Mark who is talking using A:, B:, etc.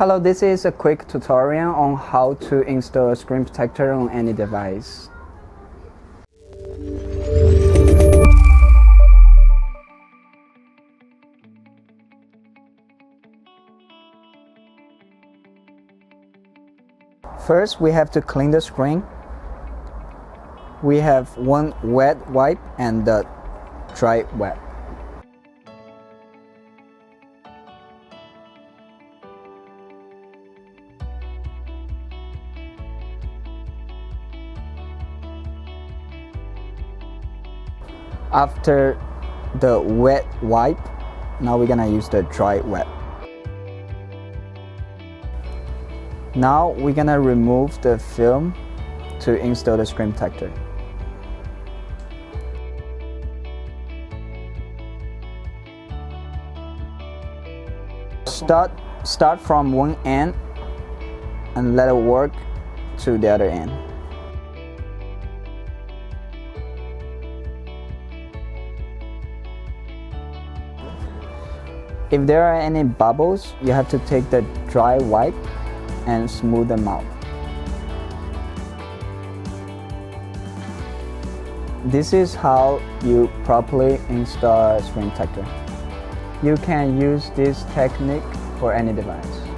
A: Hello, this is a quick tutorial on how to install a screen protector on any device. First, we have to clean the screen. We have one wet wipe and the dry wipe. After the wet wipe, now we're gonna use the dry wipe. Now we're gonna remove the film to install the screen protector. Start from one end and let it work to the other end. If there are any bubbles, you have to take the dry wipe and smooth them out. This is how you properly install a screen protector. You can use this technique for any device.